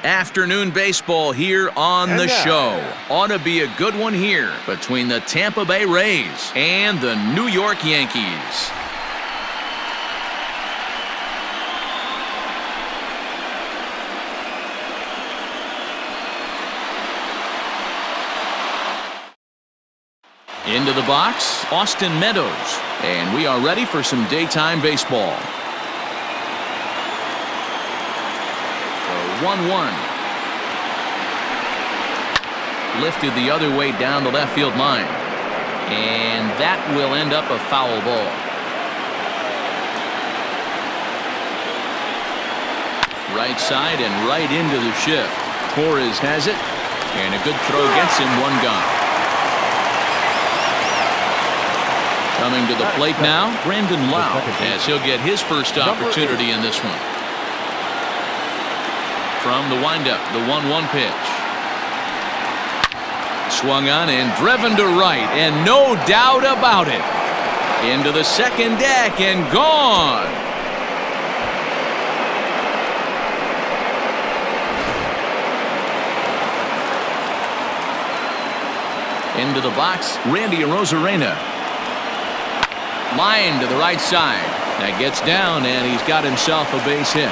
Afternoon baseball here on the show. Ought to be a good one here between the Tampa Bay Rays and the New York Yankees. Into the box, Austin Meadows. And we are ready for some daytime baseball. 1-1. Lifted the other way down the left field line. And that will end up a foul ball. Right side and right into the shift. Torres has it. And a good throw gets him, one gone. Coming to the plate now, Brandon Lau, as he'll get his first opportunity in this one. From the windup, the 1-1 pitch. Swung on and driven to right, and no doubt about it. Into the second deck and gone. Into the box, Randy Arozarena. Line to the right side. That gets down, and he's got himself a base hit.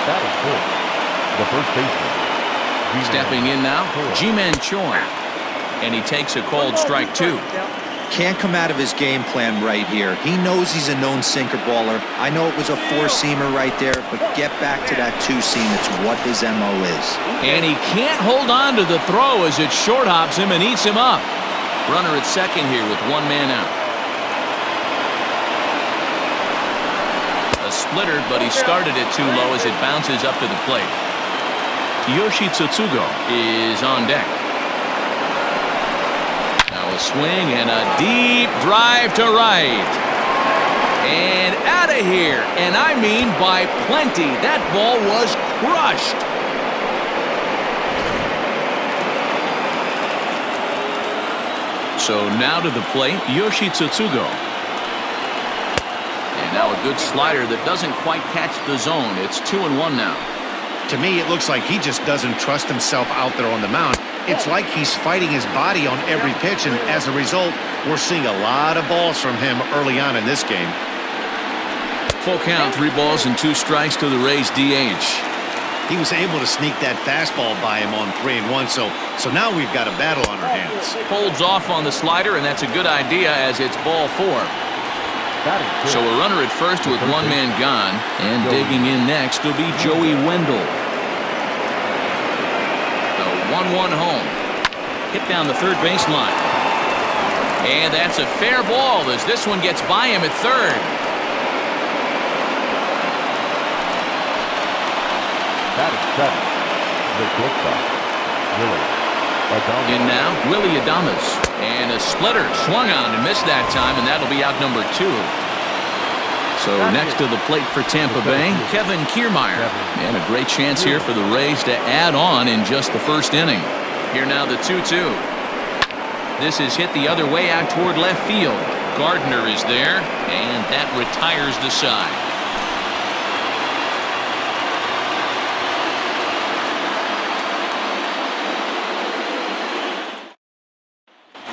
That is good. The first baseman. Stepping in now, Ji-Man Choi. And he takes a called strike two. Can't come out of his game plan right here. He knows he's a known sinker baller. I know it was a four-seamer right there, but get back to that two-seam. It's what his MO is. And he can't hold on to the throw as it short hops him and eats him up. Runner at second here with one man out. A splitter, but he started it too low as it bounces up to the plate. Yoshi Tsutsugo is on deck. A swing and a deep drive to right. And out of here. And I mean by plenty. That ball was crushed. So now to the plate, Yoshi Tsutsugo. And now a good slider that doesn't quite catch the zone. It's 2-1 now. To me, it looks like he just doesn't trust himself out there on the mound. It's like he's fighting his body on every pitch, and as a result, we're seeing a lot of balls from him early on in this game. Full count, 3 balls and 2 strikes to the Rays DH. He was able to sneak that fastball by him on 3-1, so now we've got a battle on our hands. Holds off on the slider, and that's a good idea as it's ball 4. So a runner at first with one man gone, and digging in next will be Joey Wendell. 1-1 home. Hit down the third baseline. And that's a fair ball as this one gets by him at third. That is 7. The shortstop, Willie. In now, Willie Adames. And a splitter swung on and missed that time, and that'll be out number 2. So next to the plate for Tampa Bay, Kevin Kiermaier. And a great chance here for the Rays to add on in just the first inning. Here now the 2-2. This is hit the other way out toward left field. Gardner is there, and that retires the side.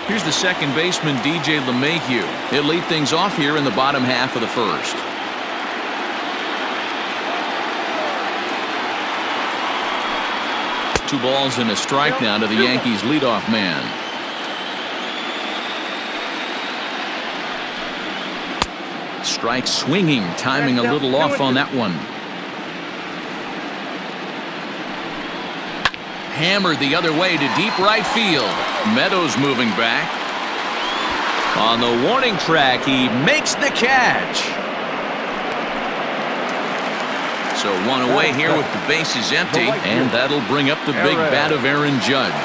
Here's the second baseman, DJ LeMahieu. He'll lead things off here in the bottom half of the first. Two balls and a strike now to the Yankees leadoff man. Strike swinging, timing a little off on that one. Hammered the other way to deep right field. Meadows moving back. On the warning track, he makes the catch. So one away here with the bases empty, and that'll bring up the big bat of Aaron Judge.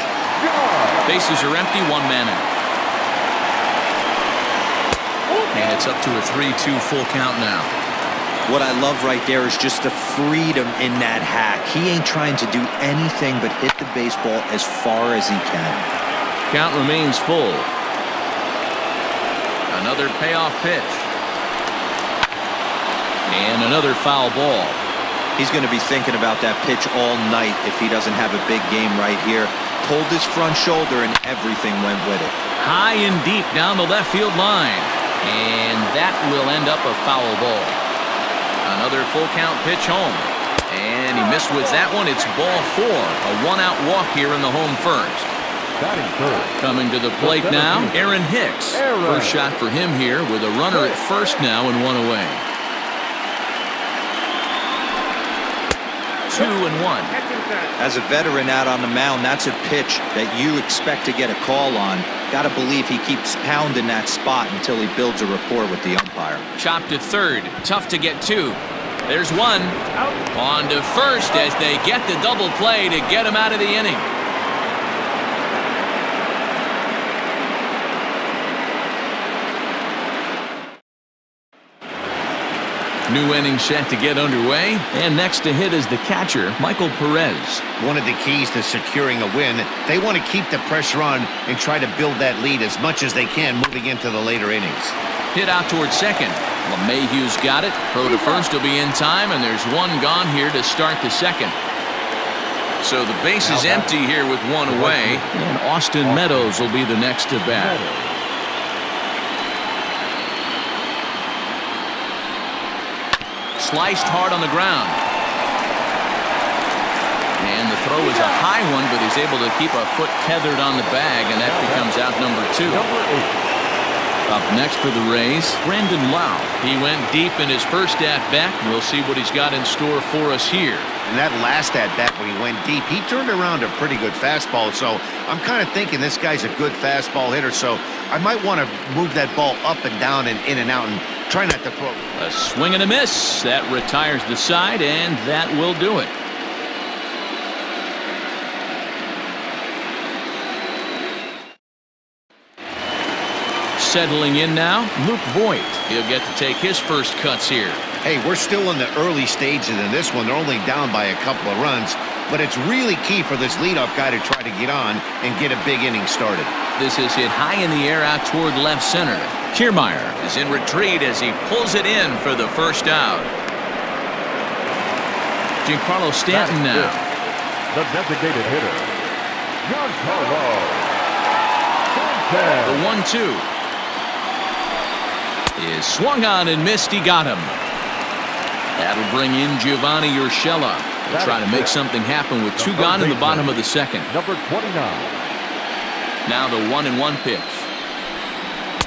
Bases are empty, one man out. And it's up to a 3-2 full count now. What I love right there is just the freedom in that hack. He ain't trying to do anything but hit the baseball as far as he can. Count remains full. Another payoff pitch. And another foul ball. He's going to be thinking about that pitch all night if he doesn't have a big game right here. Pulled his front shoulder and everything went with it. High and deep down the left field line. And that will end up a foul ball. Another full count pitch home. And he missed with that one. It's ball 4. A one-out walk here in the home first. Coming to the plate now, Aaron Hicks. First shot for him here with a runner at first now and 1 away. 2-1. As a veteran out on the mound, that's a pitch that you expect to get a call on. Got to believe he keeps pounding that spot until he builds a rapport with the umpire. Chopped to third. Tough to get to. There's one. On to first as they get the double play to get him out of the inning. New inning set to get underway, and next to hit is the catcher, Michael Perez. One of the keys to securing a win, they want to keep the pressure on and try to build that lead as much as they can moving into the later innings. Hit out towards second. LeMahieu's got it. Throw to first will be in time, and there's one gone here to start the second. So the base is empty here with one away, and Austin Meadows will be the next to bat. Sliced hard on the ground. And the throw is a high one, but he's able to keep a foot tethered on the bag, and that becomes out number 2. Up next for the Rays, Brandon Lau. He went deep in his first at-bat. We'll see what he's got in store for us here. And that last at-bat when he went deep, he turned around a pretty good fastball. So I'm kind of thinking this guy's a good fastball hitter. So I might want to move that ball up and down and in and out and try not to throw. A swing and a miss. That retires the side, and that will do it. Settling in now, Luke Voigt. He'll get to take his first cuts here. Hey, we're still in the early stages in this one. They're only down by a couple of runs, but it's really key for this leadoff guy to try to get on and get a big inning started. This is hit high in the air out toward left center. Kiermaier is in retreat as he pulls it in for the first out. Giancarlo Stanton now. The designated hitter, Giancarlo Stanton. The 1-2 is swung on and missed. He got him. That'll bring in Giovanni Urshela. They'll try to make something happen with 2 gone in the bottom of the second. Number 29. Now the 1-1 pitch.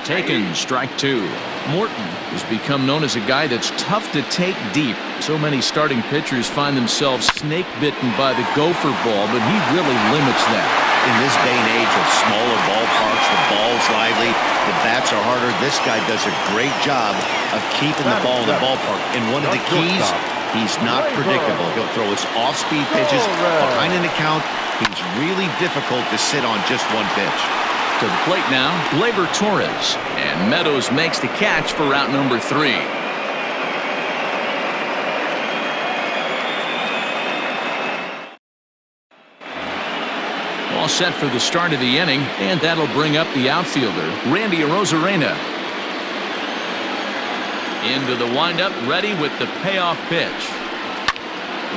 Taken, strike 2. Morton has become known as a guy that's tough to take deep. So many starting pitchers find themselves snake bitten by the gopher ball, but he really limits that. In this day and age of smaller ballparks, the ball's lively, the bats are harder. This guy does a great job of keeping the ball in the ballpark. And one of the keys, he's not predictable. He'll throw his off-speed pitches behind an account. He's really difficult to sit on just one pitch. To the plate now, Gleyber Torres. And Meadows makes the catch for route number 3. All set for the start of the inning, and that'll bring up the outfielder, Randy Arozarena. Into the windup, ready with the payoff pitch.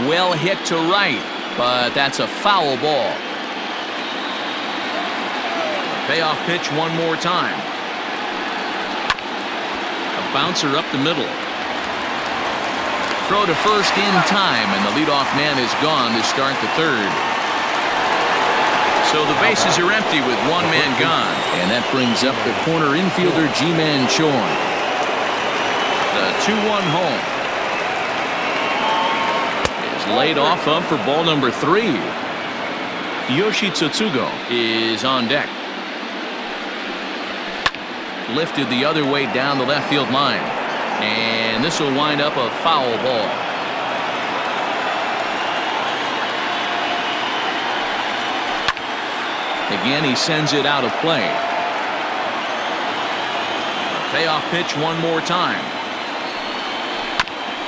Well hit to right, but that's a foul ball. Payoff pitch one more time. A bouncer up the middle. Throw to first in time, and the leadoff man is gone to start the third. So the bases are empty with one man gone. And that brings up the corner infielder, Ji-Man Choi. The 2-1 home. Is laid off up for ball number 3. Yoshi Tsutsugo is on deck. Lifted the other way down the left field line. And this will wind up a foul ball. Again, he sends it out of play. A payoff pitch one more time.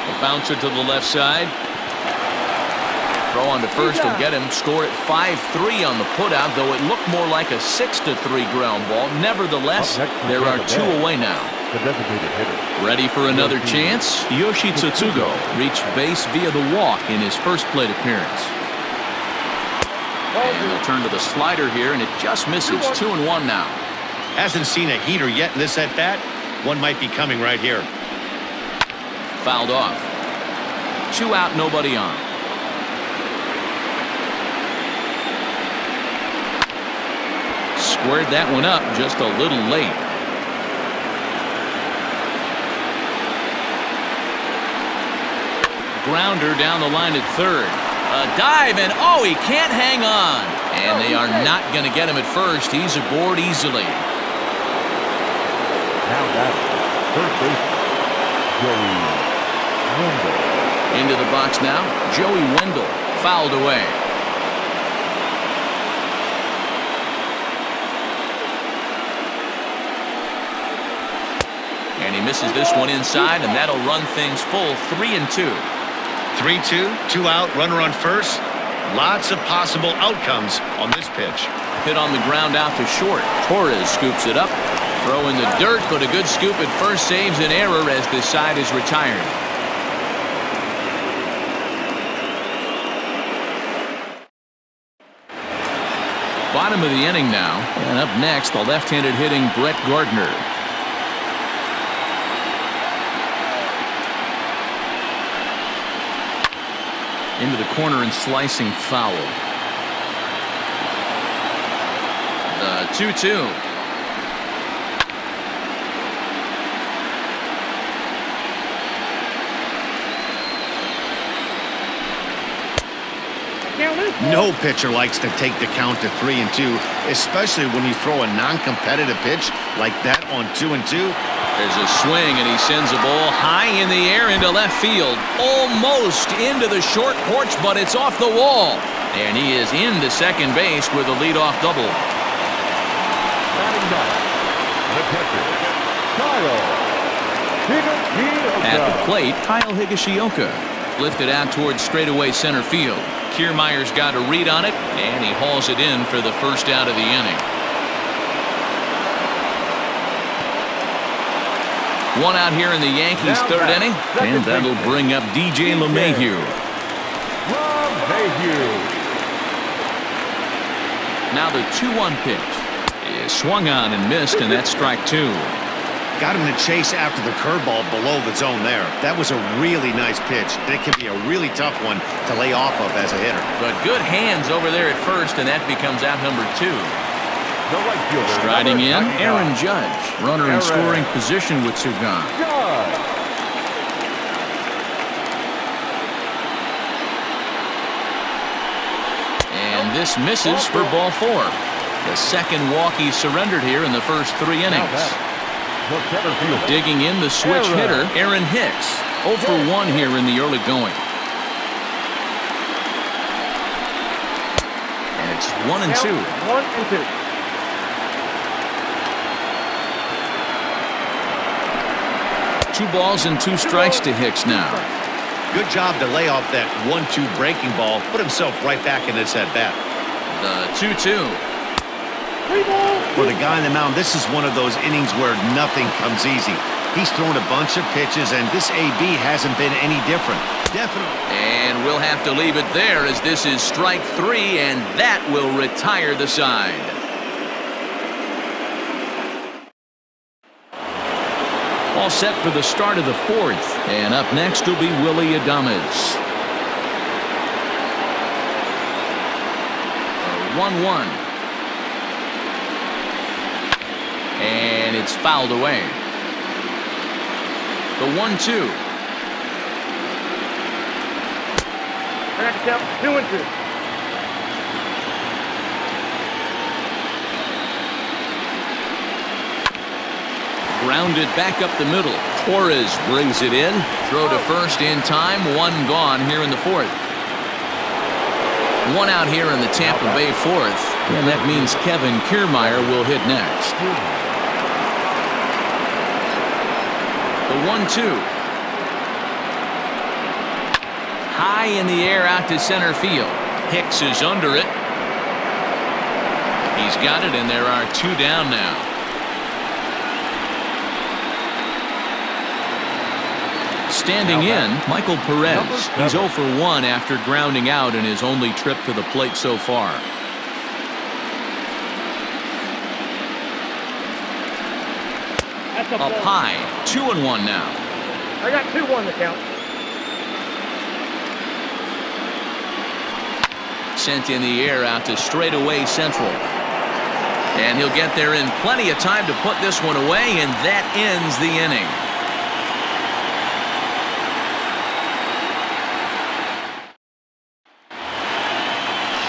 A bouncer to the left side. Throw on to first will get him. Score at 5-3 on the putout, though it looked more like a 6-3 ground ball. Nevertheless, there are 2 away now. the designated hitter. Ready for another chance? Yoshi Tsutsugo reached base via the walk in his first plate appearance. And they'll turn to the slider here, and it just misses. 2-1 now. Hasn't seen a heater yet in this at-bat. One might be coming right here. Fouled off. 2 out, nobody on. Squared that one up just a little late. Grounder down the line at third. A dive, and oh, he can't hang on. And they are not going to get him at first. He's aboard easily. Now that's third base, Joey Wendell. Into the box now, Joey Wendell. Fouled away. And he misses this one inside, and that'll run things full. 3-2. 3-2, 2 out, runner on first. Lots of possible outcomes on this pitch. Hit on the ground out to short. Torres scoops it up. Throw in the dirt, but a good scoop at first saves an error as this side is retired. Bottom of the inning now. And up next, the left-handed hitting Brett Gardner. Into the corner and slicing foul. The 2-2. No pitcher likes to take the count to 3-2, especially when you throw a non-competitive pitch like that on 2-2. There's a swing, and he sends a ball high in the air into left field. Almost into the short porch, but it's off the wall. And he is into second base with a leadoff double. Batting back, the catcher, Kyle Higashioka. At the plate, Kyle Higashioka. Lifted out towards straightaway center field. Kiermaier's got a read on it, and he hauls it in for the first out of the inning. One out here in the Yankees' third inning, and that'll bring up DJ LeMahieu. Now the 2-1 pitch is swung on and missed, and that's strike 2. Got him to chase after the curveball below the zone there. That was a really nice pitch. That can be a really tough one to lay off of as a hitter. But good hands over there at first, and that becomes out number 2. Striding in, Aaron Judge. Runner in scoring position with 2 gone. And this misses for ball 4. The second walk he surrendered here in the first 3 innings. Digging in the switch hitter, Aaron Hicks. 0 for 1 here in the early going. And it's 1-2. 1-2. 2 balls and 2 strikes to Hicks now. Good job to lay off that 1-2 breaking ball. Put himself right back in this at-bat. The 2-2. For the guy on the mound, this is one of those innings where nothing comes easy. He's thrown a bunch of pitches, and this AB hasn't been any different. Definitely. And we'll have to leave it there as this is strike 3, and that will retire the side. All set for the start of the 4th, and up next will be Willy Adames. 1-1. And it's fouled away. The 1-2. Count 2-2. Grounded back up the middle. Torres brings it in. Throw to first in time. 1 gone here in the 4th. 1 out here in the Tampa Bay 4th. And that means Kevin Kiermaier will hit next. The 1-2. High in the air out to center field. Hicks is under it. He's got it, and there are 2 down now. Standing in, Michael Perez. He's 0 for 1 after grounding out in his only trip to the plate so far. Up high, 2-1 now. I got 2-1 to count. Sent in the air out to straightaway central. And he'll get there in plenty of time to put this one away, and that ends the inning.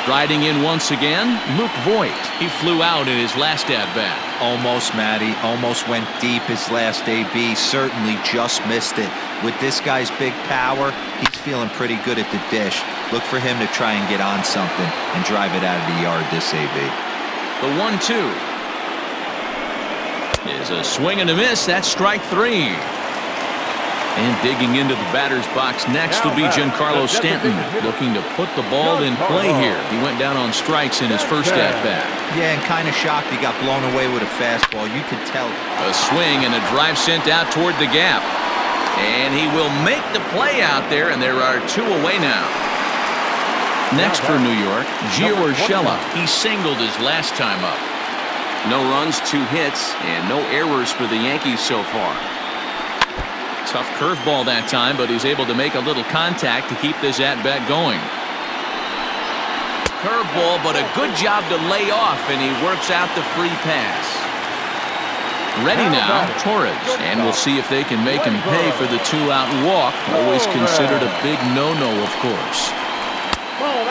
Striding in once again, Luke Voigt. He flew out in his last at-bat. Almost, Matty. Almost went deep his last AB. Certainly just missed it. With this guy's big power, he's feeling pretty good at the dish. Look for him to try and get on something and drive it out of the yard this AB. The 1-2 is a swing and a miss. That's strike 3. And digging into the batter's box next will be Giancarlo Stanton, looking to put the ball in play here. He went down on strikes in his first at-bat. Yeah, and kind of shocked he got blown away with a fastball. You could tell. A swing and a drive sent out toward the gap. And he will make the play out there, and there are 2 away now. Next for New York, Gio Urshela. He singled his last time up. No runs, 2 hits, and no errors for the Yankees so far. Tough curveball that time, but he's able to make a little contact to keep this at-bat going. Curveball, but a good job to lay off, and he works out the free pass. Ready now, Torres, and we'll see if they can make him pay for the 2-out walk. Always considered a big no-no, of course.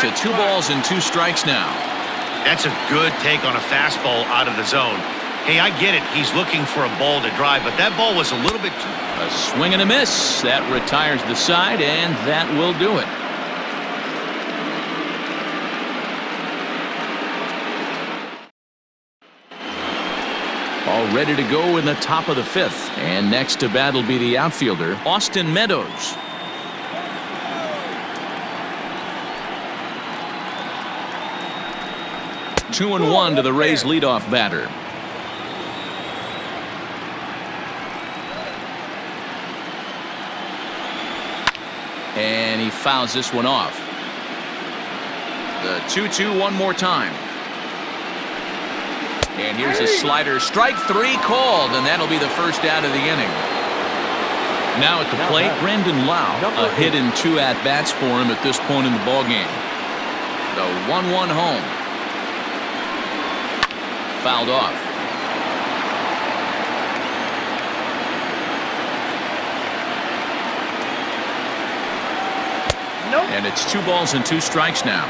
To 2 balls and 2 strikes now. That's a good take on a fastball out of the zone. Hey, I get it. He's looking for a ball to drive, but that ball was a little bit too... A swing and a miss. That retires the side, and that will do it. All ready to go in the top of the 5th. And next to bat will be the outfielder, Austin Meadows. Two and 1 to the Rays leadoff batter. And he fouls this one off. The 2-2 one more time. And here's a slider. Strike 3 called, and that'll be the first out of the inning. Now at the plate, Brandon Lau. A hit in 2 at-bats for him at this point in the ballgame. The 1-1 home. Fouled off. And it's 2 balls and 2 strikes now.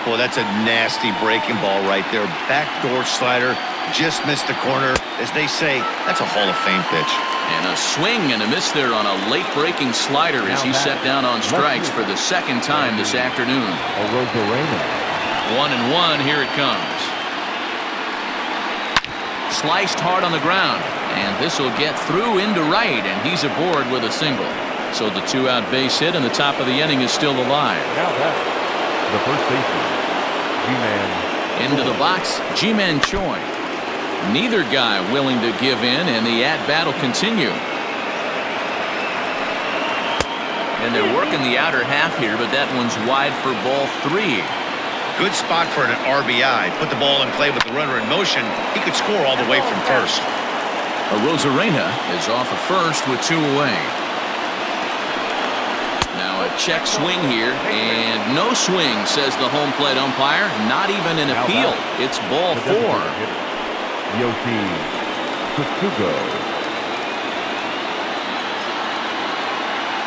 Boy, that's a nasty breaking ball right there. Backdoor slider, just missed the corner. As they say, that's a Hall of Fame pitch. And a swing and a miss there on a late breaking slider as he set down on strikes for the 2nd time this afternoon. 1-1, here it comes. Sliced hard on the ground, and this will get through into right, and he's aboard with a single. So the 2-out base hit, and the top of the inning is still alive. Now back, the first baseman, G-Man. Into the box, Ji-Man Choi. Neither guy willing to give in, and the at-bat will continue. And they're working the outer half here, but that one's wide for ball 3. Good spot for an RBI. Put the ball in play with the runner in motion. He could score all the way from first. Rosarena is off of first with 2 away. Now a check swing here, and no swing, says the home plate umpire. Not even an appeal. It's ball 4. Yoki Kutugo.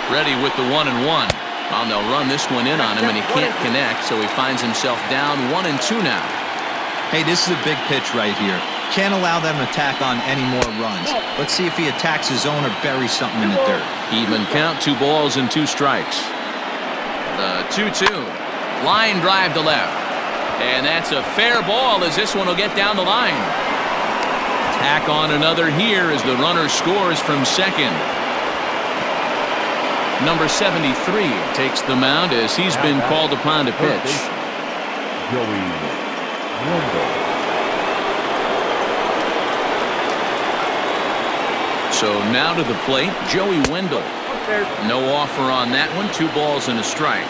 Ready with the 1-1. Well, they'll run this one in on him, and he can't connect, so he finds himself down 1-2 now. Hey, this is a big pitch right here. Can't allow them to tack on any more runs. Let's see if he attacks his own or buries something in the dirt. Even count, 2 balls and 2 strikes. The 2-2. Line drive to left. And that's a fair ball as this one will get down the line. Tack on another here as the runner scores from second. Number 73 takes the mound as he's been called upon to pitch. Joey Wendell. So now to the plate, Joey Wendell. No offer on that one. 2 balls and a strike.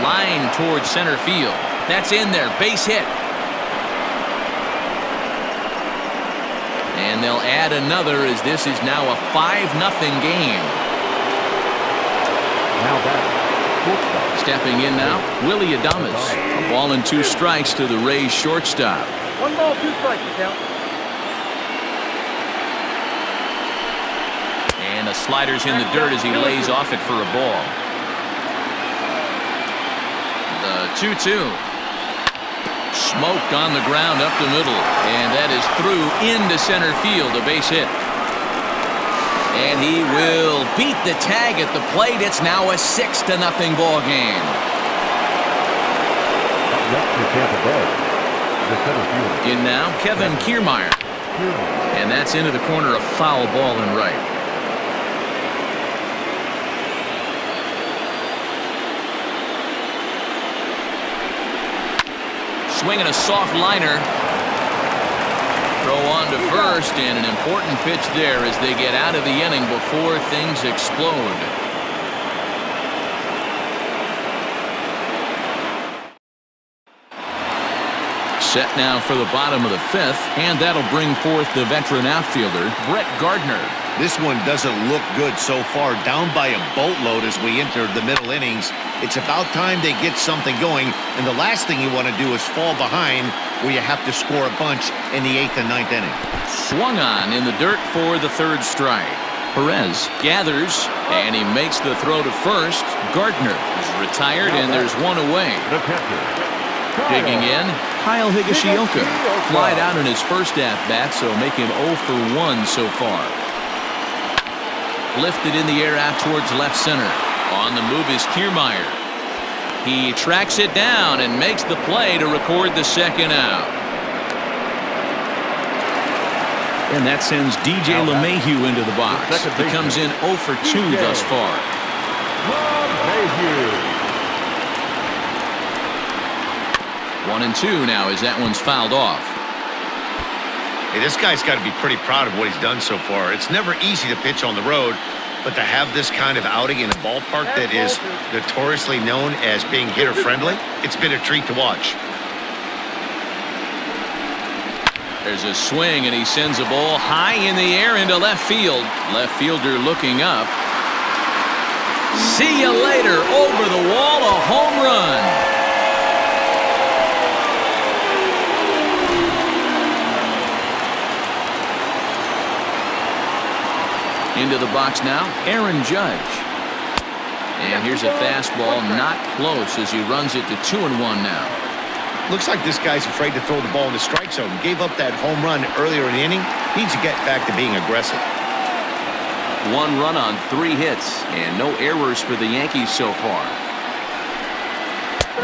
Line towards center field. That's in there. Base hit. And they'll add another as this is now a 5-0 game. Now back. Stepping in now, Willie Adames. A ball and 2 strikes to the Rays shortstop. 1 ball, 2 strikes, count. And the slider's in the dirt as he lays off it for a ball. The 2-2. Smoked on the ground up the middle. And that is through into center field, a base hit. And he will beat the tag at the plate. It's now a 6-0 ball game. Next to Tampa Bay, the center fielder. In now, Kevin Kiermaier. And that's into the corner, a foul ball and right. Swinging a soft liner. Throw on to first, and an important pitch there as they get out of the inning before things explode. Set now for the bottom of the 5th, and that'll bring forth the veteran outfielder, Brett Gardner. This one doesn't look good so far. Down by a boatload as we enter the middle innings. It's about time they get something going, and the last thing you want to do is fall behind where you have to score a bunch in the 8th and 9th inning. Swung on in the dirt for the 3rd strike. Perez gathers, and he makes the throw to first. Gardner is retired, and there's one away. The catcher. Digging in, Kyle Higashioka. Flied out in his first at-bat, so make him 0 for 1 so far. Lifted in the air out towards left center. On the move is Kiermaier. He tracks it down and makes the play to record the 2nd out. And that sends DJ LeMahieu into the box. He comes in 0 for 2 thus far. LeMahieu. 1-2 now as that one's fouled off. Hey, this guy's got to be pretty proud of what he's done so far. It's never easy to pitch on the road, but to have this kind of outing in a ballpark that is notoriously known as being hitter-friendly, it's been a treat to watch. There's a swing, and he sends a ball high in the air into left field. Left fielder looking up. See you later. Over the wall, a home run. Into the box now, Aaron Judge. And here's a fastball, not close as he runs it to 2-1 now. Looks like this guy's afraid to throw the ball in the strike zone. Gave up that home run earlier in the inning. Needs to get back to being aggressive. 1 run on 3 hits, and no errors for the Yankees so far.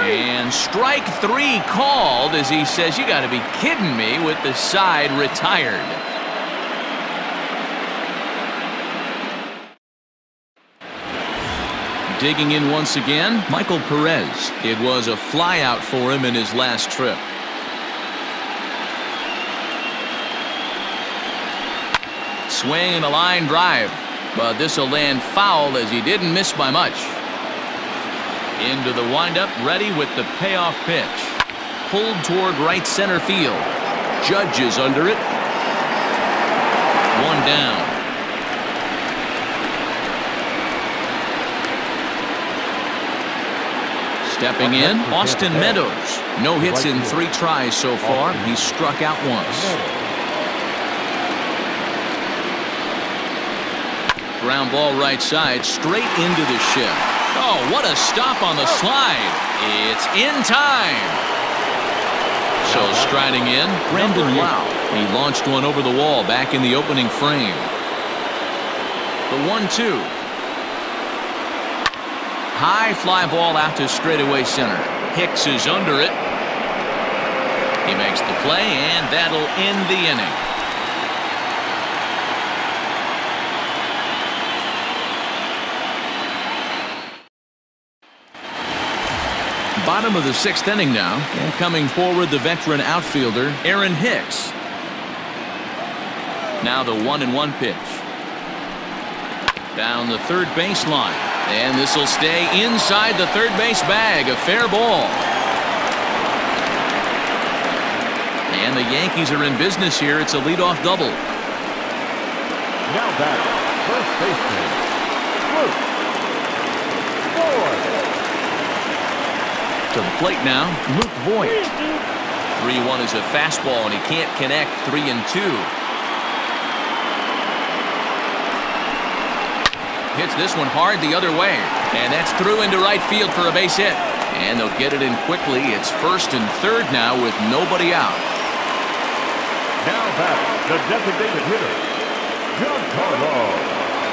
And strike 3 called as he says, "You got to be kidding me," with the side retired. Digging in once again, Michael Perez. It was a flyout for him in his last trip. Swing and a line drive, but this will land foul as he didn't miss by much. Into the windup, ready with the payoff pitch. Pulled toward right center field. Judge is under it. 1 down. Stepping in, Austin Meadows. No hits in 3 tries so far. He's struck out once. Ground ball right side, straight into the shift. Oh, what a stop on the slide. It's in time. So striding in, Brandon Lau. He launched one over the wall back in the opening frame. The 1-2. High fly ball out to straightaway center. Hicks is under it. He makes the play, and that'll end the inning. Bottom of the 6th inning now. And coming forward, the veteran outfielder, Aaron Hicks. Now the 1-1 pitch. Down the third baseline. And this will stay inside the third base bag. A fair ball. And the Yankees are in business here. It's a leadoff double. Now batting, first baseman, Luke Voigt. To the plate now, Luke Voigt. 3-1 is a fastball, and he can't connect. 3-2. Hits this one hard the other way, and that's through into right field for a base hit. And they'll get it in quickly. It's 1st and 3rd now with nobody out. Now batting, the designated hitter, Giancarlo.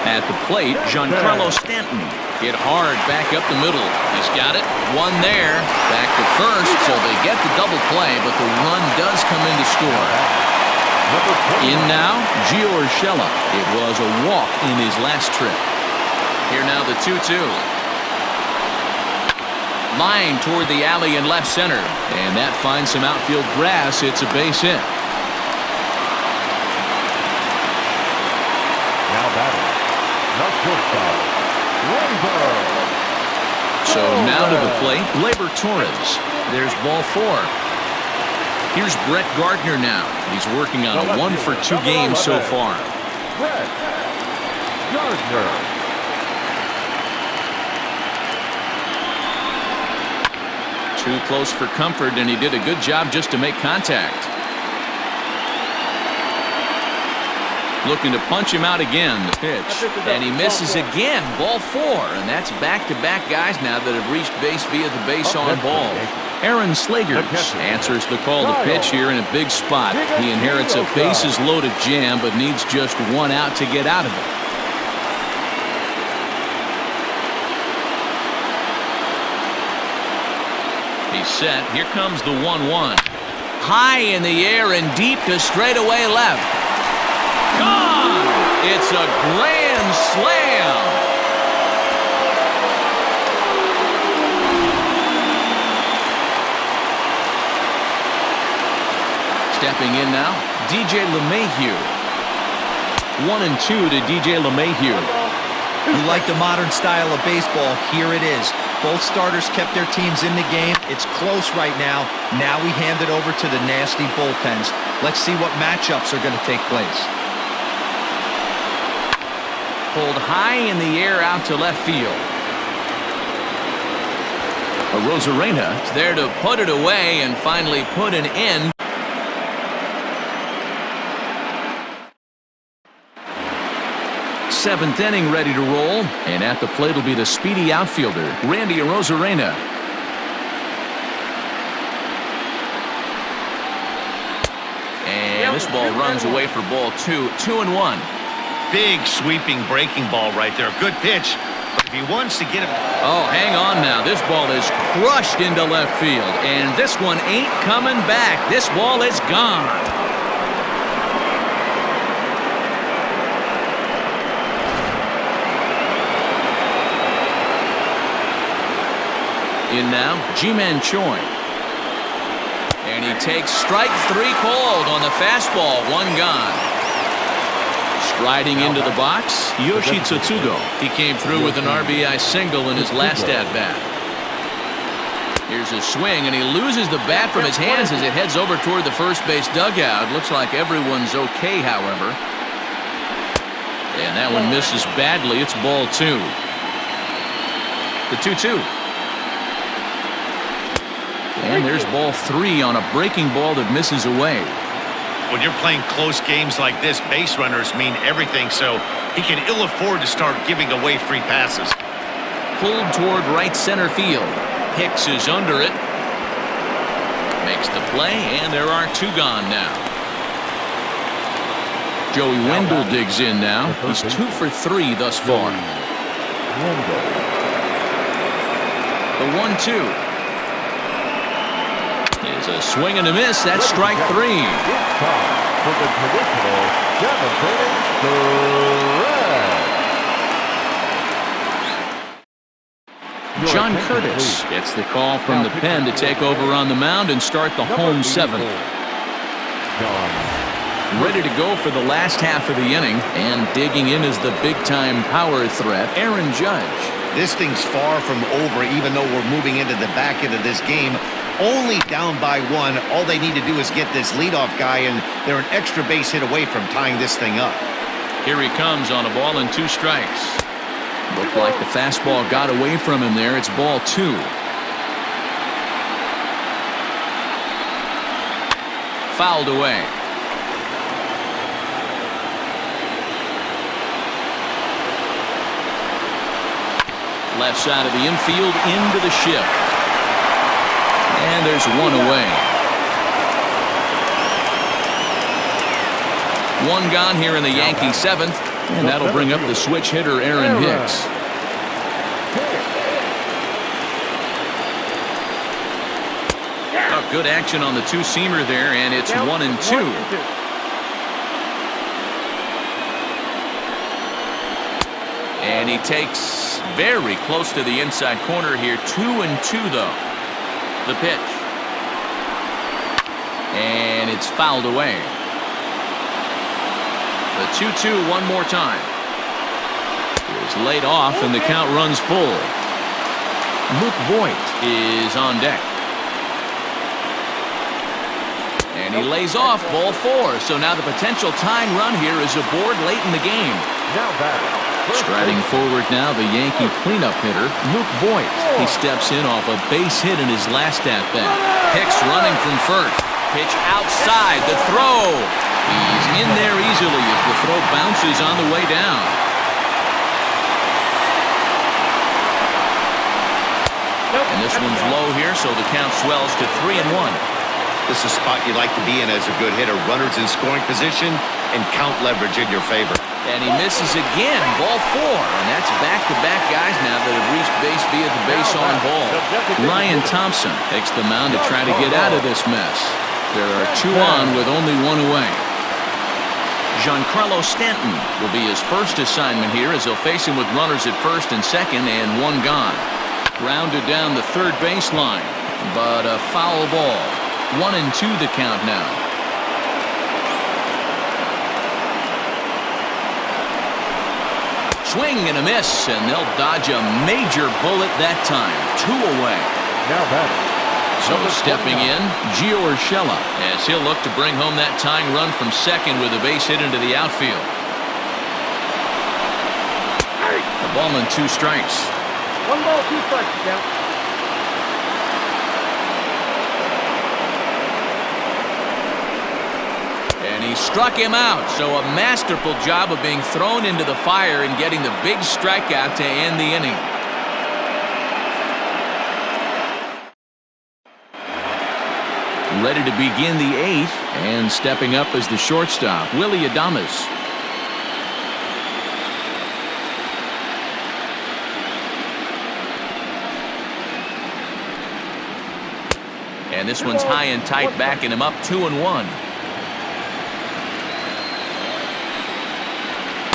At the plate, Giancarlo Stanton. Hit hard back up the middle. He's got it. One there. Back to first, so they get the double play, but the run does come in to score. In now, Gio Urshela. It was a walk in his last trip. Here now the 2-2. Line toward the alley in left center. And that finds some outfield grass. It's a base hit. Now batting, the shortstop, Labor. So now to the plate, Labor Torres. There's ball 4. Here's Brett Gardner now. He's working on a 1-for-2 game so far. Brett Gardner. Too close for comfort, and he did a good job just to make contact. Looking to punch him out again. Pitch. And he misses again. Ball 4. And that's back-to-back guys now that have reached base via the base on ball. Aaron Slagers answers the call to pitch here in a big spot. He inherits a bases-loaded jam, but needs just one out to get out of it. He's set. Here comes the 1-1. High in the air and deep to straightaway left. Gone! It's a grand slam. Stepping in now, DJ LeMahieu. 1-2 to DJ LeMahieu. You like the modern style of baseball? Here it is. Both starters kept their teams in the game. It's close right now. Now we hand it over to the nasty bullpens. Let's see what matchups are going to take place. Pulled high in the air out to left field. Rosarena is there to put it away and finally put an end. Seventh inning ready to roll, and at the plate will be the speedy outfielder, Randy Rosarena. And this ball runs away for ball 2. 2-1. Big sweeping breaking ball right there. Good pitch. But if he wants to get it. Oh, hang on now. This ball is crushed into left field, and this one ain't coming back. This ball is gone. In now, Ji-Man Choi. And he takes strike 3 called on the fastball. 1 gone. Striding into the box, Yoshi Tsutsugo. He came through with an RBI single in his last at-bat. Here's a swing, and he loses the bat from his hands as it heads over toward the first base dugout. Looks like everyone's okay, however. And that one misses badly. It's ball 2. The 2-2. And there's ball 3 on a breaking ball that misses away. When you're playing close games like this, base runners mean everything, so he can ill afford to start giving away free passes. Pulled toward right center field. Hicks is under it. Makes the play, and there are 2 gone now. Joey Wendell digs in now. He's 2 for 3 thus far. The 1-2. Is a swing and a miss. That's strike 3. It's time for the traditional devastating threat. John Curtis gets the call from the pen to take over on the mound and start the home seventh. Ready to go for the last half of the inning, and digging in is the big-time power threat, Aaron Judge. This thing's far from over, even though we're moving into the back end of this game. Only down by one. All they need to do is get this leadoff guy, and they're an extra base hit away from tying this thing up. Here he comes on a ball and 2 strikes. Looked like the fastball got away from him there. It's ball 2. Fouled away. Left side of the infield into the shift. And there's one away. One gone here in the Yankee seventh. And that'll bring up the switch hitter, Aaron Hicks. Oh, good action on the two-seamer there, and it's 1-2. And he takes very close to the inside corner here. 2-2 though. The pitch. And it's fouled away. The 2-2 one more time. Is laid off and the count runs full. Luke Voigt is on deck. And he lays off ball 4. So now the potential tying run here is aboard late in the game. Now batting. Striding forward now, the Yankee cleanup hitter, Luke Voigt. He steps in off a base hit in his last at-bat. Hicks running from first. Pitch outside. The throw. He's in there easily as the throw bounces on the way down. And this one's low here, so the count swells to 3-1. This is a spot you like to be in as a good hitter. Runners in scoring position and count leverage in your favor. And he misses again, ball 4. And that's back-to-back guys now that have reached base via the base on ball. Ryan Thompson takes the mound to try to get out of this mess. There are 2 on with only 1 away. Giancarlo Stanton will be his first assignment here as he'll face him with runners at first and second and 1 gone. Grounded down the third baseline, but a foul ball. 1-2 the count now. Swing and a miss, and they'll dodge a major bullet that time. 2 away. Now batting. So stepping in, Gio Urshela, as he'll look to bring home that tying run from second with a base hit into the outfield. A ball and 2 strikes. 1 ball, 2 strikes now. And he struck him out, so a masterful job of being thrown into the fire and getting the big strikeout to end the inning. Ready to begin the 8th, and stepping up as the shortstop, Willie Adames. And this one's high and tight, backing him up 2-1.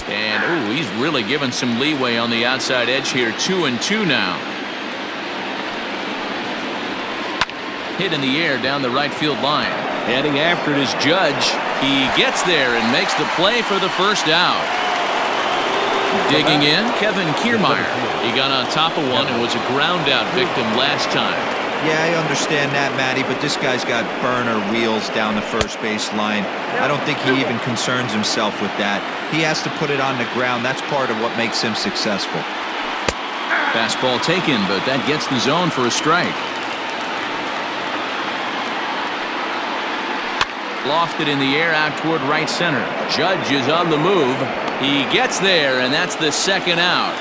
And ooh, he's really given some leeway on the outside edge here. 2-2 now. Hit in the air down the right field line. Heading after it is Judge. He gets there and makes the play for the first out. Digging in, Kevin Kiermaier. He got on top of one and was a ground out victim last time. Yeah, I understand that, Matty, but this guy's got burner wheels down the first base line. I don't think he even concerns himself with that. He has to put it on the ground. That's part of what makes him successful. Fastball taken, but that gets the zone for a strike. Lofted in the air out toward right center. Judge is on the move. He gets there, and that's the second out.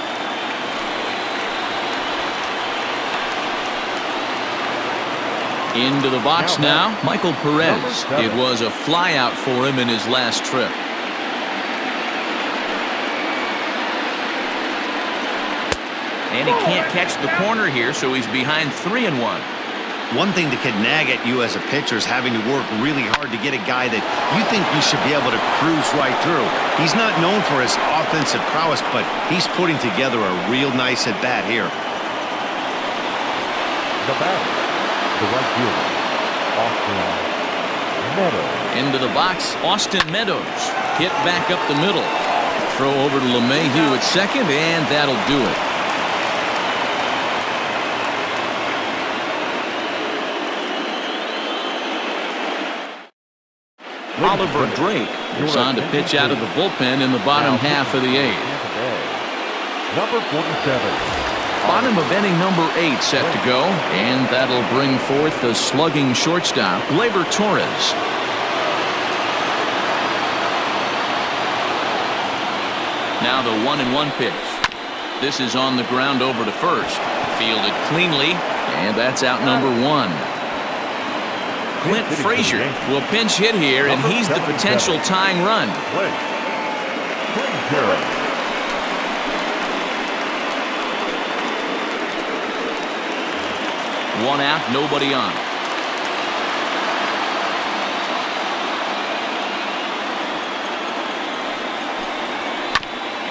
Into the box now, Michael Perez. It was a flyout for him in his last trip. And he can't catch the corner here, so he's behind 3-1. One thing that can nag at you as a pitcher is having to work really hard to get a guy that you think you should be able to cruise right through. He's not known for his offensive prowess, but he's putting together a real nice at-bat here. The batter, the right fielder, Austin Meadows. Into the box, Austin Meadows. Hit back up the middle. Throw over to LeMahieu at second, and that'll do it. Oliver Drake is on to pitch out of the bullpen in the bottom half of the eighth. Number 47. Bottom of inning number 8 set to go, and that'll bring forth the slugging shortstop, Gleyber Torres. Now the 1-1 pitch. This is on the ground over to first. Fielded cleanly, and that's out number 1. Clint Frazier will pinch hit here, and he's the potential tying run. One out, nobody on.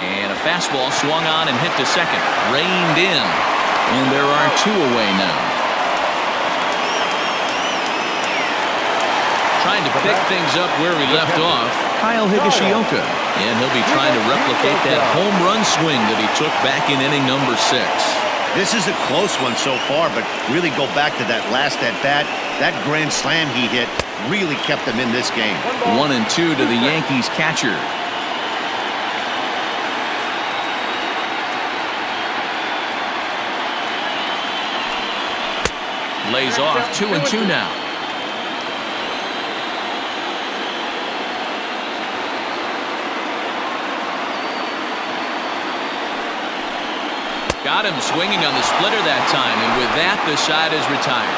And a fastball swung on and hit to second. Reined in. And there are 2 away now. Trying to pick things up where we left off, Kyle Higashioka. And he'll be trying to replicate that home run swing that he took back in inning number 6. This is a close one so far, but really go back to that last at-bat. That grand slam he hit really kept them in this game. 1-2 to the Yankees catcher. Lays off. 2-2 now. Got him swinging on the splitter that time, and with that, the side is retired.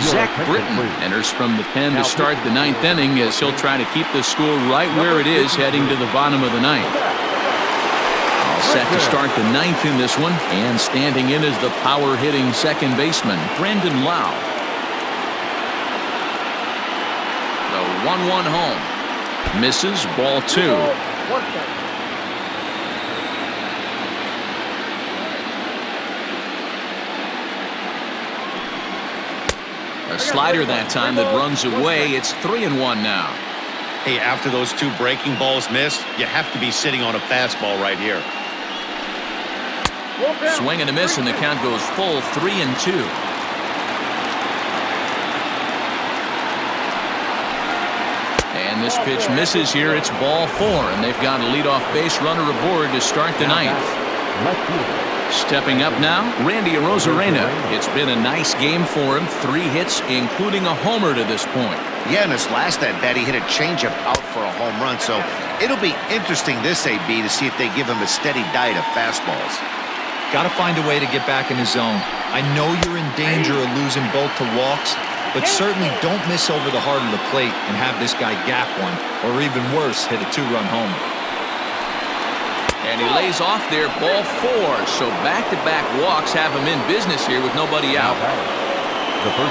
Zach Britton enters from the pen to start the 9th inning as he'll try to keep the score right where it is heading to the bottom of the 9th. Set to start the 9th in this one, and standing in is the power-hitting second baseman, Brandon Lau. The 1-1 home. Misses, ball 2. A slider that time that runs away. It's 3-1 now. Hey, after those 2 breaking balls missed, you have to be sitting on a fastball right here. Swing and a miss, and the count goes full 3-2. And this pitch misses here. It's ball 4, and they've got a leadoff base runner aboard to start the 9th. Stepping up now, Randy Arozarena. It's been a nice game for him. 3 hits, including a homer to this point. Yeah, in his last at-bat, he hit a changeup out for a home run, so it'll be interesting this AB to see if they give him a steady diet of fastballs. Got to find a way to get back in the zone. I know you're in danger of losing both to walks, but certainly don't miss over the heart of the plate and have this guy gap one, or even worse, hit a 2-run homer. And he lays off there, ball 4. So back-to-back walks have him in business here with nobody out.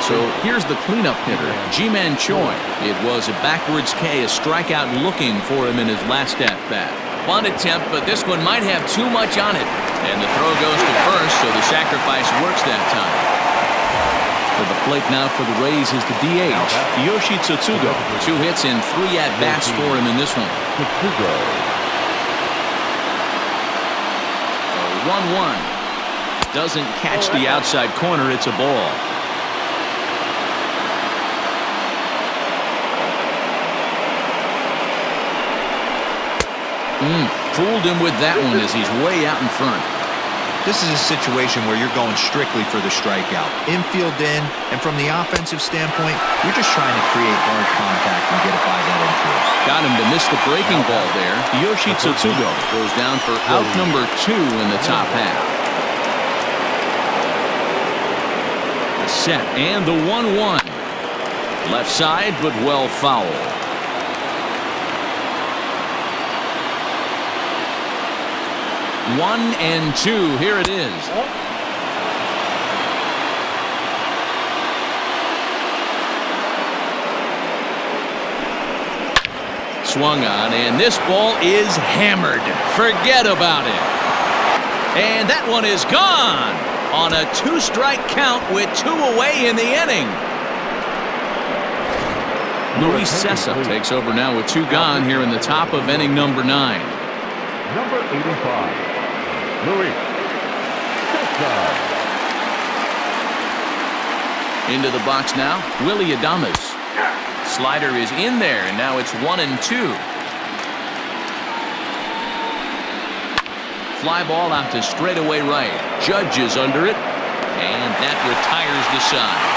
So here's the cleanup hitter, Ji-Man Choi. It was a backwards K, a strikeout looking for him in his last at-bat. Bunt attempt, but this one might have too much on it. And the throw goes to first, so the sacrifice works that time. To the plate now for the Rays is the DH, Yoshi Tsutsugo. 2 hits and 3 at-bats for him in this one. 1-1. Doesn't catch the outside corner. It's a ball. Fooled him with that one as he's way out in front. This is a situation where you're going strictly for the strikeout. Infield in, and from the offensive standpoint, you're just trying to create hard contact and get it by that infield. Got him to miss the breaking ball there. Yoshi Tsutsugo goes down for out number 2 in the top half. The set and the 1-1. Left side, but well fouled. 1-2. Here it is. swung on, and this ball is hammered. Forget about it. And that one is gone on a 2-strike count with 2 away in the inning. Luis Cessa takes over now with 2 gone here in the top of inning number 9. Number 85, Luis Cessa. Into the box now, Willie Adames. Slider is in there, and now it's 1-2. Fly ball out to straightaway right. Judge is under it, and that retires the side.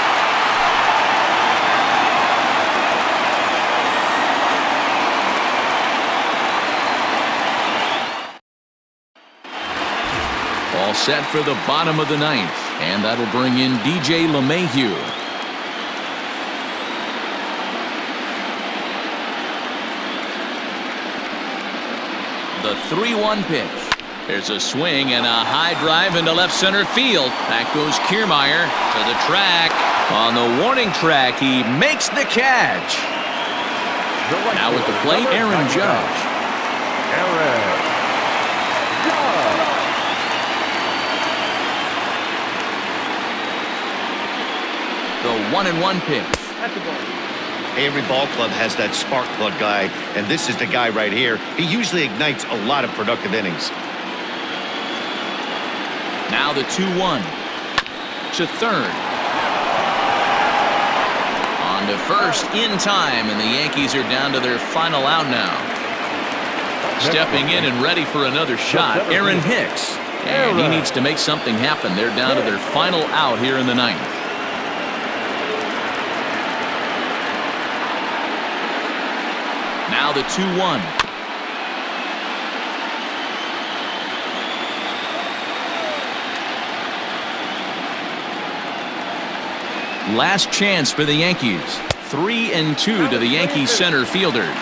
All set for the bottom of the 9th, and that'll bring in DJ LeMahieu. The 3-1 pitch. There's a swing and a high drive into left center field. Back goes Kiermaier to the track. On the warning track, he makes the catch. Now at the plate, Aaron Judge. The 1-1 pitch. Every ball club has that spark plug guy, and this is the guy right here. He usually ignites a lot of productive innings. Now the 2-1 to third. On to first in time, and the Yankees are down to their final out now. Stepping in and ready for another shot, Aaron Hicks. And he needs to make something happen. They're down to their final out here in the 9th. Now the 2-1. Last chance for the Yankees. 3-2 to the Yankees center fielder.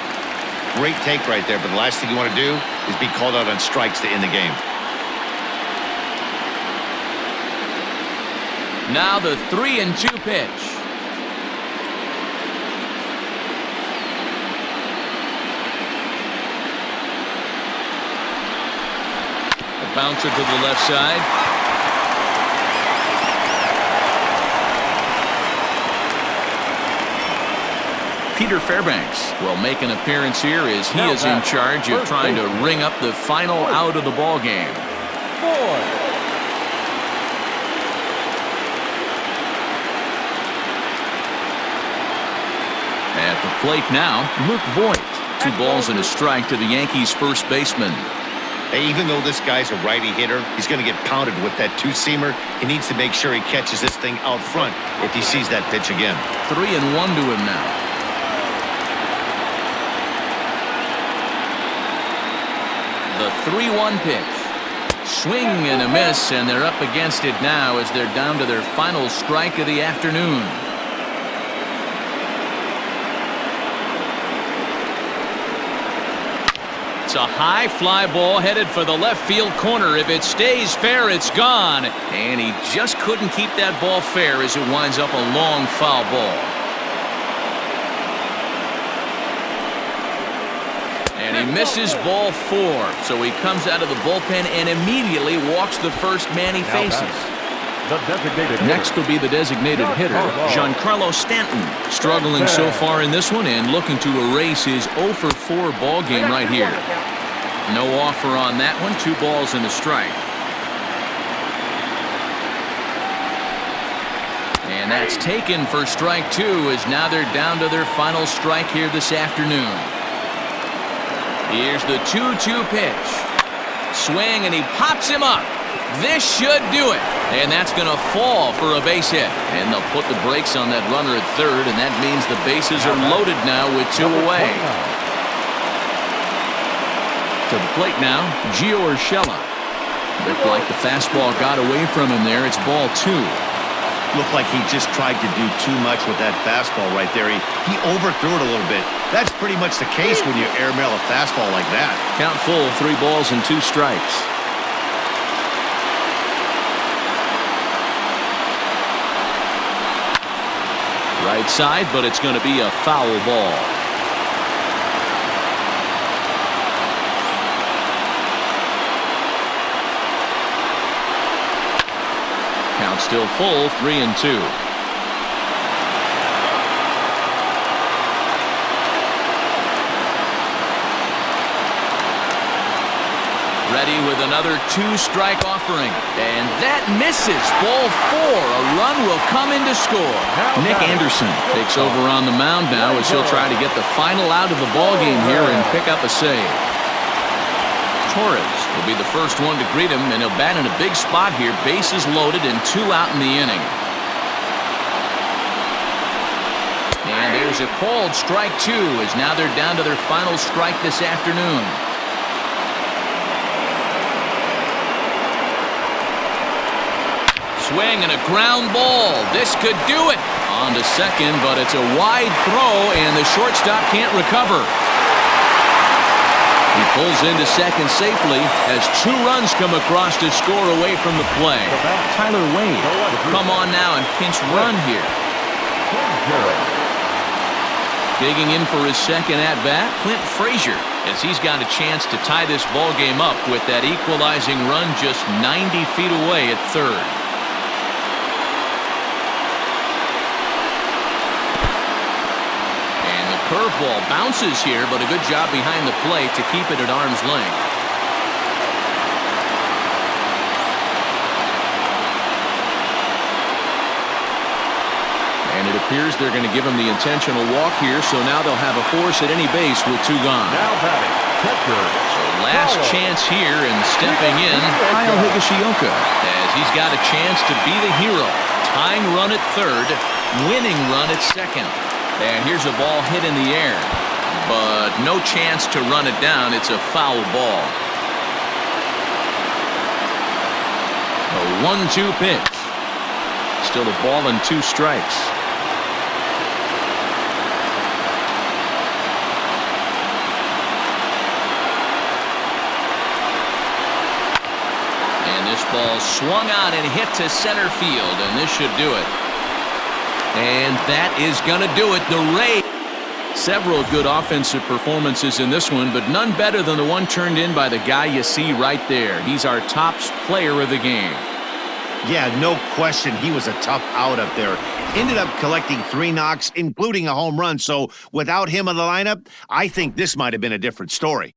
Great take right there, but the last thing you want to do is be called out on strikes to end the game. Now the 3-2 pitch. Bouncer to the left side. Peter Fairbanks will make an appearance here as he is in charge of trying to ring up the final out of the ball game. At the plate now, Luke Voigt. 2 balls and a strike to the Yankees first baseman. Hey, even though this guy's a righty hitter, he's going to get pounded with that 2-seamer. He needs to make sure he catches this thing out front if he sees that pitch again. 3-1 to him now. The 3-1 pitch. Swing and a miss, and they're up against it now as they're down to their final strike of the afternoon. It's a high fly ball headed for the left field corner. If it stays fair, it's gone. And he just couldn't keep that ball fair as it winds up a long foul ball. And he misses ball 4. So he comes out of the bullpen and immediately walks the first man he faces. Next will be the designated hitter, Giancarlo Stanton. Struggling so far in this one and looking to erase his 0-for-4 ball game right here. No offer on that one. 2 balls and a strike. And that's taken for strike 2 as now they're down to their final strike here this afternoon. Here's the 2-2 pitch. Swing and he pops him up. This should do it. And that's going to fall for a base hit. And they'll put the brakes on that runner at third, and that means the bases are loaded now with 2 away. To the plate now, Gio Urshela. Looked like the fastball got away from him there. It's ball 2. Looked like he just tried to do too much with that fastball right there. He overthrew it a little bit. That's pretty much the case when you airmail a fastball like that. Count full, 3 balls and 2 strikes. Right side, but it's going to be a foul ball. Count still full, 3-2. Ready with another 2-strike offering. And that misses. Ball 4. A run will come in to score. Nick Anderson takes over on the mound now as he'll try to get the final out of the ballgame here and pick up a save. Torres will be the first one to greet him, and he'll bat in a big spot here. Bases loaded and 2 out in the inning. And there's a called strike 2 as now they're down to their final strike this afternoon. Swing and a ground ball. This could do it. On to second, but it's a wide throw, and the shortstop can't recover. He pulls into second safely as 2 runs come across to score away from the play. Tyler Wade will come on now and pinch run here. Digging in for his second at-bat, Clint Frazier, as he's got a chance to tie this ball game up with that equalizing run just 90 feet away at third. Curveball bounces here, but a good job behind the plate to keep it at arm's length. And it appears they're going to give him the intentional walk here, so now they'll have a force at any base with 2 gone. Now batting, catcher. So last chance here, and stepping in, Kyle Higashioka, as he's got a chance to be the hero. Tying run at third, winning run at second. And here's a ball hit in the air, but no chance to run it down. It's a foul ball. A 1-2 pitch. Still a ball and 2 strikes. And this ball swung out and hit to center field, and this should do it. And that is going to do it. The Rays. Several good offensive performances in this one, but none better than the one turned in by the guy you see right there. He's our top player of the game. Yeah, no question. He was a tough out up there. Ended up collecting 3 knocks, including a home run. So without him in the lineup, I think this might have been a different story.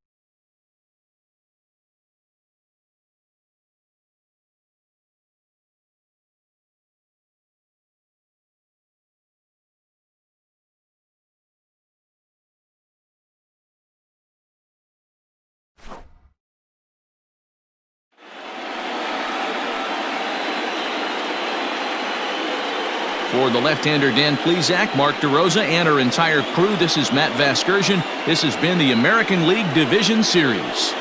For the left-hander Dan Plesac, Mark DeRosa, and our entire crew, this is Matt Vasgersian. This has been the American League Division Series.